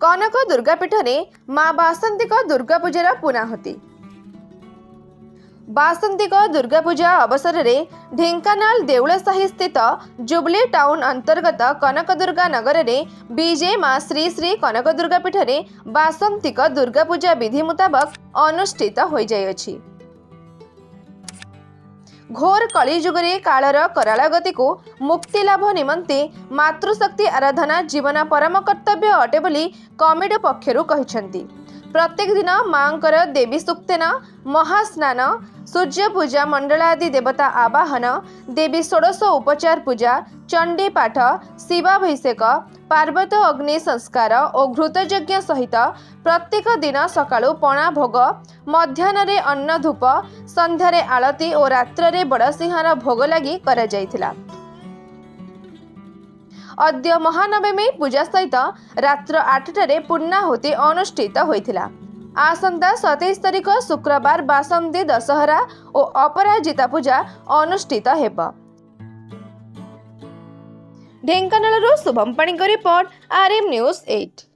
कनक दुर्गापीठ में माँ बासंती दुर्गा पूजार पुनाहुति। बासंती दुर्गा पूजा अवसर में ढेंकानाल देउलसाही स्थित जुबली टाउन अंतर्गत कनकदुर्गा नगर में बीजे माँ श्री श्री कनक दुर्गापीठ में बासंती दुर्गा पूजा विधि मुताबक अनुष्ठित हो जाइछि। घोर कलिजुगरे कालर कराल गति को मुक्ति लाभ निमंते मातृशक्ति आराधना जीवन परम कर्तव्य अटे बोली कमिटी पक्षरु कहिसेंती। प्रत्येक दिन मांकर देवी सूक्तेन महास्नान, सूर्य पूजा, मंडलादि देवता आवाहन, देवी षोडश उपचार पूजा, चंडी पाठ, शिवाभिषेक, पार्वत अग्नि संस्कार और घृतयज्ञ सहित प्रत्येक दिन सकाळु पणा भोग, मध्याह्न अन्न धूप, संध्यारे आलती और रात्रे बड़सिंहार भोग लगी करा जायथिला। अद्य महानवमी पूजा सहित रात्र 8टारे पूर्णाहुति अनुष्ठित होइथिला। आसंता 27 तारिख शुक्रवार बासंती दशहरा और अपराजिता पूजा अनुष्ठित हेब। ढेंकानालରୁ शुभम पाणीको रिपोर्ट, RM News 8।